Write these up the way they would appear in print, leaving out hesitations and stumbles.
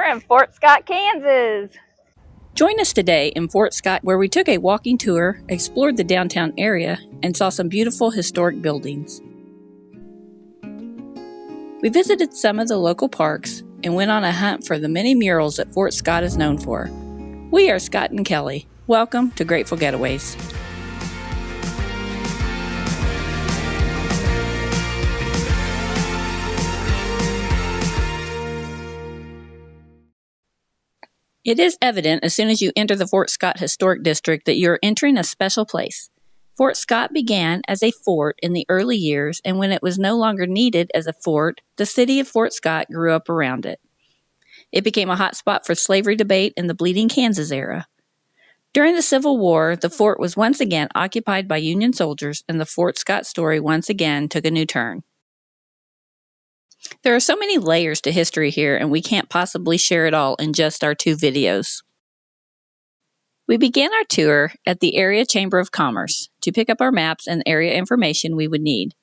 We're in Fort Scott, Kansas. Join us today in Fort Scott, where we took a walking tour, explored the downtown area, and saw some beautiful historic buildings. We visited some of the local parks and went on a hunt for the many murals that Fort Scott is known for. We are Scot and Kelly. Welcome to Grateful Getaways. It is evident as soon as you enter the Fort Scott Historic District that you are entering a special place. Fort Scott began as a fort in the early years, and when it was no longer needed as a fort, the city of Fort Scott grew up around it. It became a hot spot for slavery debate in the Bleeding Kansas era. During the Civil War, the fort was once again occupied by Union soldiers, and the Fort Scott story once again took a new turn. There are so many layers to history here, and we can't possibly share it all in just our 2 videos. We began our tour at the Area Chamber of Commerce to pick up our maps and area information we would need.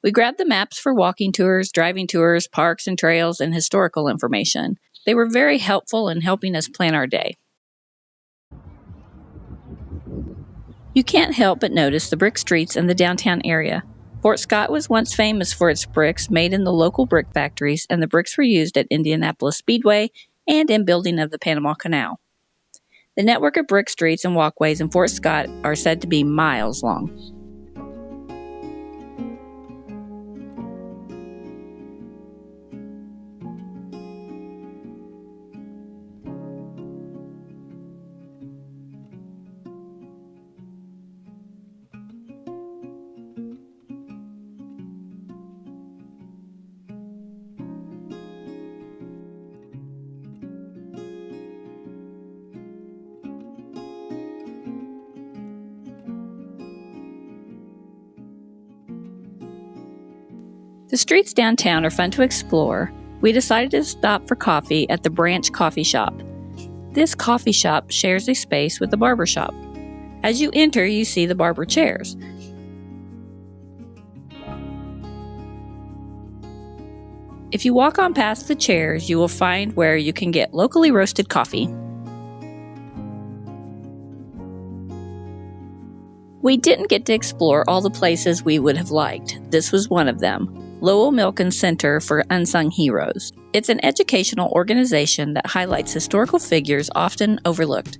We grabbed the maps for walking tours, driving tours, parks and trails, and historical information. They were very helpful in helping us plan our day. You can't help but notice the brick streets in the downtown area. Fort Scott was once famous for its bricks made in the local brick factories, and the bricks were used at Indianapolis Speedway and in building of the Panama Canal. The network of brick streets and walkways in Fort Scott are said to be miles long. The streets downtown are fun to explore. We decided to stop for coffee at the Branch Coffee Shop. This coffee shop shares a space with the barber shop. As you enter, you see the barber chairs. If you walk on past the chairs, you will find where you can get locally roasted coffee. We didn't get to explore all the places we would have liked. This was one of them. Lowell Milken Center for Unsung Heroes. It's an educational organization that highlights historical figures often overlooked.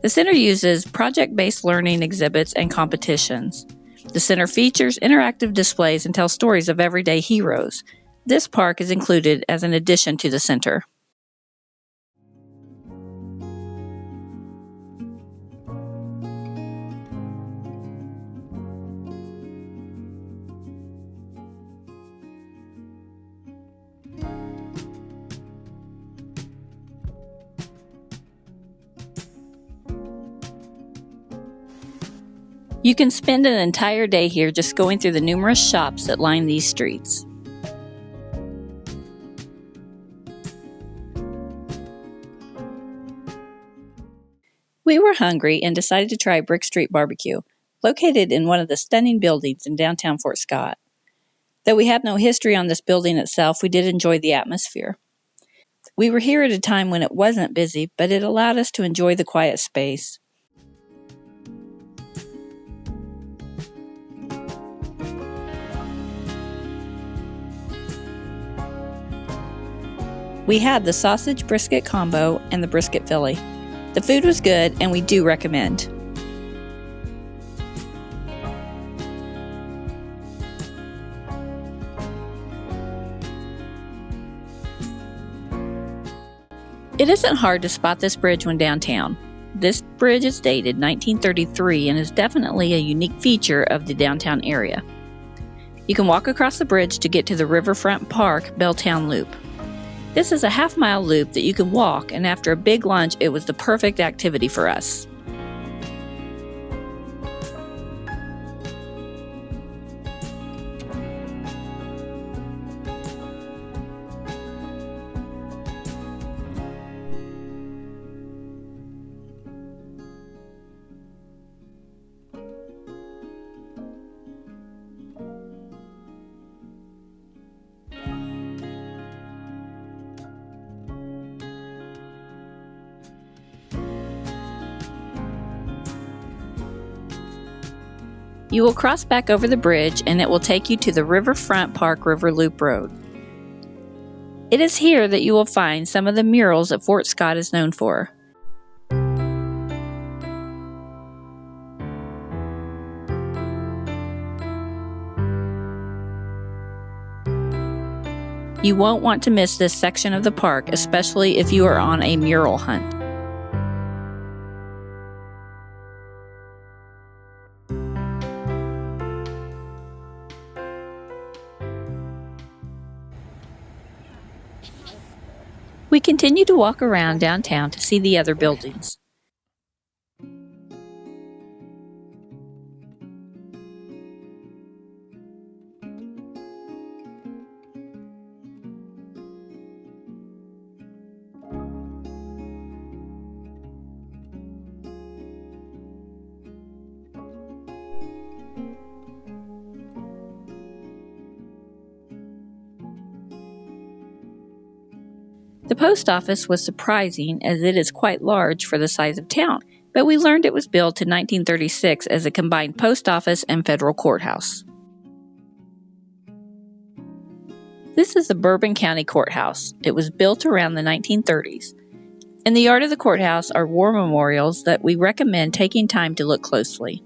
The center uses project-based learning exhibits and competitions. The center features interactive displays and tells stories of everyday heroes. This park is included as an addition to the center. You can spend an entire day here just going through the numerous shops that line these streets. We were hungry and decided to try Brick Street Barbecue, located in one of the stunning buildings in downtown Fort Scott. Though we have no history on this building itself, we did enjoy the atmosphere. We were here at a time when it wasn't busy, but it allowed us to enjoy the quiet space. We had the sausage brisket combo and the brisket Philly. The food was good, and we do recommend. It isn't hard to spot this bridge when downtown. This bridge is dated 1933 and is definitely a unique feature of the downtown area. You can walk across the bridge to get to the Riverfront Park Belltown Loop. This is a half-mile loop that you can walk, and after a big lunch, it was the perfect activity for us. You will cross back over the bridge and it will take you to the Riverfront Park River Loop Road. It is here that you will find some of the murals that Fort Scott is known for. You won't want to miss this section of the park, especially if you are on a mural hunt. We continue to walk around downtown to see the other buildings. The post office was surprising as it is quite large for the size of town, but we learned it was built in 1936 as a combined post office and federal courthouse. This is the Bourbon County Courthouse. It was built around the 1930s. In the yard of the courthouse are war memorials that we recommend taking time to look closely.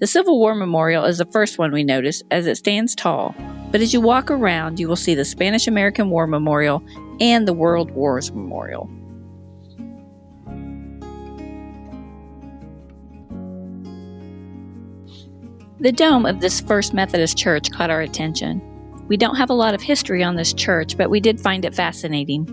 The Civil War Memorial is the first one we notice as it stands tall, but as you walk around you will see the Spanish-American War Memorial and the World Wars Memorial. The dome of this First Methodist Church caught our attention. We don't have a lot of history on this church, but we did find it fascinating.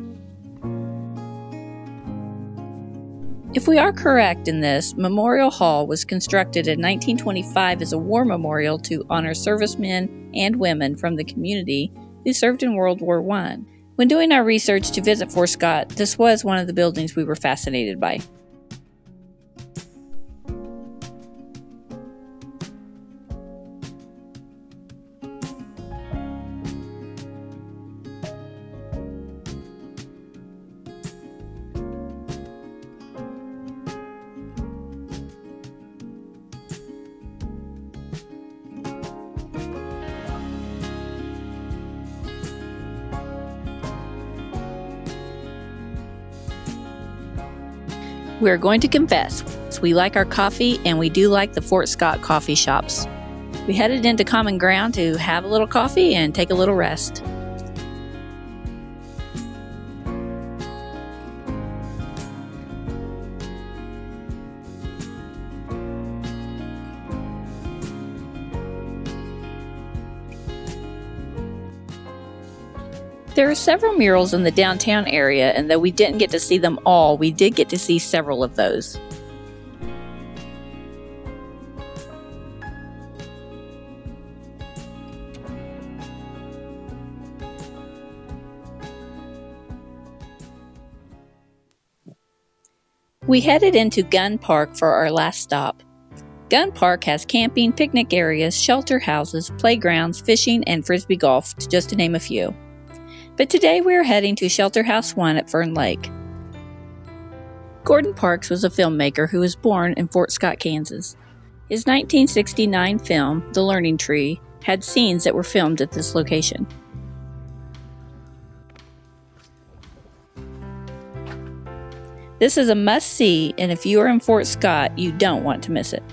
If we are correct in this, Memorial Hall was constructed in 1925 as a war memorial to honor servicemen and women from the community who served in World War I. When doing our research to visit Fort Scott, this was one of the buildings we were fascinated by. We are going to confess, we like our coffee and we do like the Fort Scott coffee shops. We headed into Common Ground to have a little coffee and take a little rest. There are several murals in the downtown area, and though we didn't get to see them all, we did get to see several of those. We headed into Gunn Park for our last stop. Gunn Park has camping, picnic areas, shelter houses, playgrounds, fishing, and frisbee golf, just to name a few. But today we are heading to Shelter House 1 at Fern Lake. Gordon Parks was a filmmaker who was born in Fort Scott, Kansas. His 1969 film, The Learning Tree, had scenes that were filmed at this location. This is a must-see, and if you are in Fort Scott, you don't want to miss it.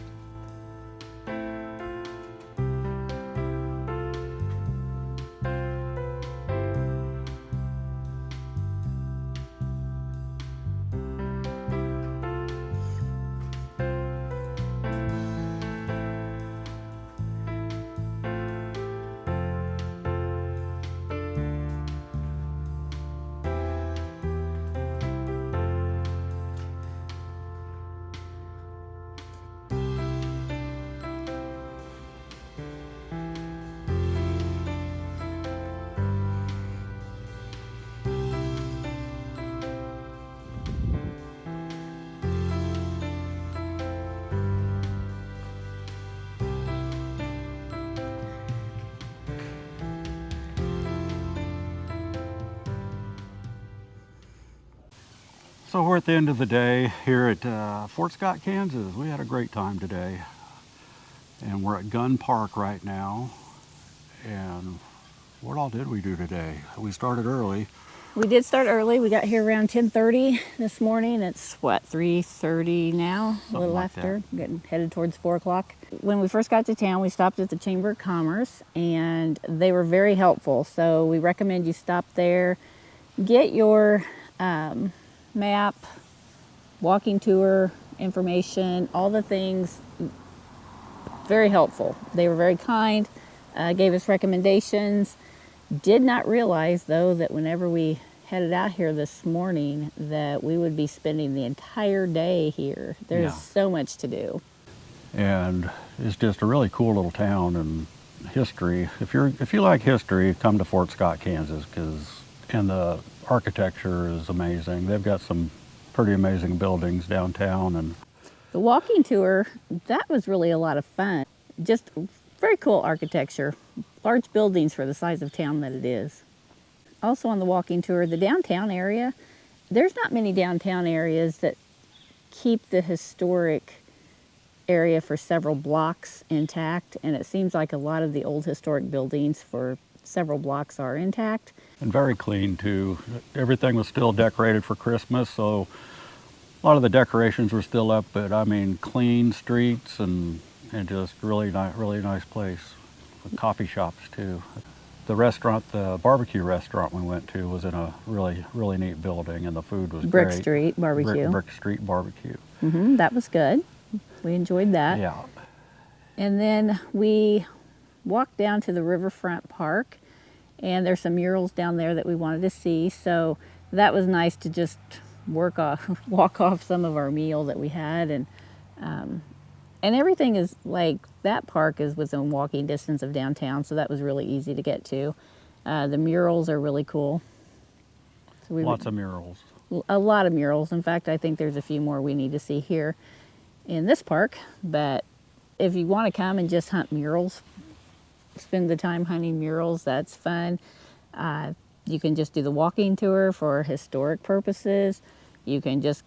So we're at the end of the day here at Fort Scott, Kansas. We had a great time today. And we're at Gunn Park right now. And what all did we do today? We started early. We did start early. We got here around 10:30 this morning. It's what, 3:30 now? Something a little like after. that. Getting headed towards 4 o'clock. When we first got to town, we stopped at the Chamber of Commerce, and they were very helpful. So we recommend you stop there, get your map, walking tour information, all the things. Very helpful. They were very kind, gave us recommendations. Did not realize, though, that whenever we headed out here this morning, that we would be spending the entire day here. There's so much to do. And it's just a really cool little town and history. If you like history, come to Fort Scott, Kansas, and the architecture is amazing. They've got some pretty amazing buildings downtown. And The walking tour, that was really a lot of fun. Just very cool architecture, large buildings for the size of town that it is. Also on the walking tour, the downtown area, there's not many downtown areas that keep the historic area for several blocks intact, and it seems like a lot of the old historic buildings for several blocks are intact. And very clean too. Everything was still decorated for Christmas, so a lot of the decorations were still up, but I mean clean streets and just really nice place. With coffee shops too. The restaurant, the barbecue restaurant we went to was in a really neat building, and the food was Brick great. Street Barbecue. Brick Street Barbecue. That was good. We enjoyed that. Yeah. And then we walked down to the Riverfront Park, and there's some murals down there that we wanted to see. So that was nice to just walk off some of our meal that we had, and everything is like that park is within walking distance of downtown, so that was really easy to get to. The murals are really cool. So Lots of murals. A lot of murals. In fact, I think there's a few more we need to see here in this park. But if you want to come and just hunt murals, spend the time hunting murals, that's fun. You can just do the walking tour for historic purposes. You can just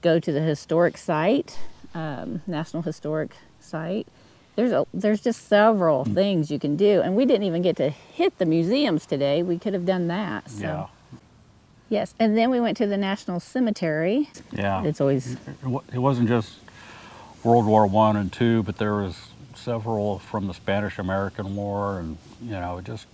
go to the historic site, National Historic Site. There's just several things you can do, and we didn't even get to hit the museums today. We could have done that. So. Yeah. Yes, and then we went to the National Cemetery. Yeah. It's always... It wasn't just World War I and II, but there was several from the Spanish-American War, and it just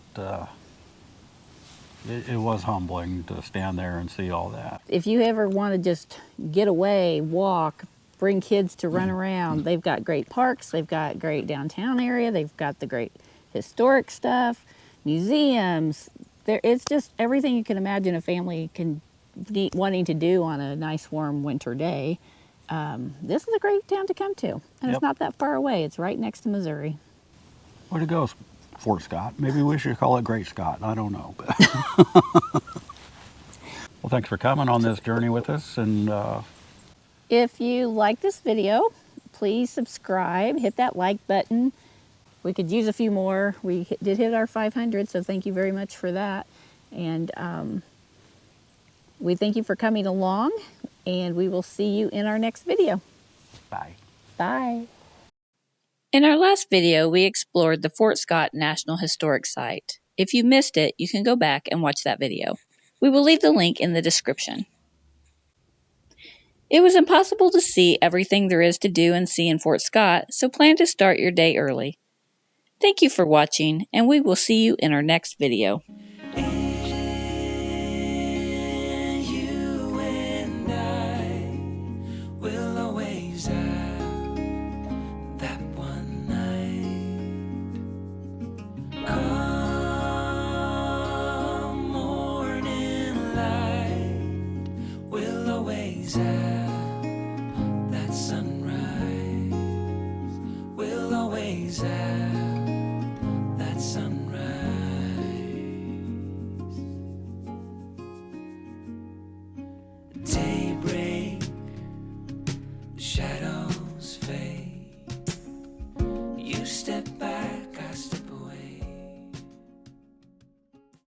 it was humbling to stand there and see all that. If you ever want to just get away, walk, bring kids to run around, they've got great parks, they've got great downtown area, they've got the great historic stuff, museums. It's just everything you can imagine a family can be wanting to do on a nice warm winter day. This is a great town to come to, and It's not that far away. It's right next to Missouri. Way to go, Fort Scott. Maybe we should call it Great Scott. I don't know. Well, thanks for coming on this journey with us. And if you like this video, please subscribe, hit that like button. We could use a few more. We did hit our 500, so thank you very much for that. And we thank you for coming along, and we will see you in our next video. bye. Bye. In our last video, we explored the Fort Scott National Historic Site. If you missed it, you can go back and watch that video. We will leave the link in the description. It was impossible to see everything there is to do and see in Fort Scott, so plan to start your day early. Thank you for watching, and we will see you in our next video.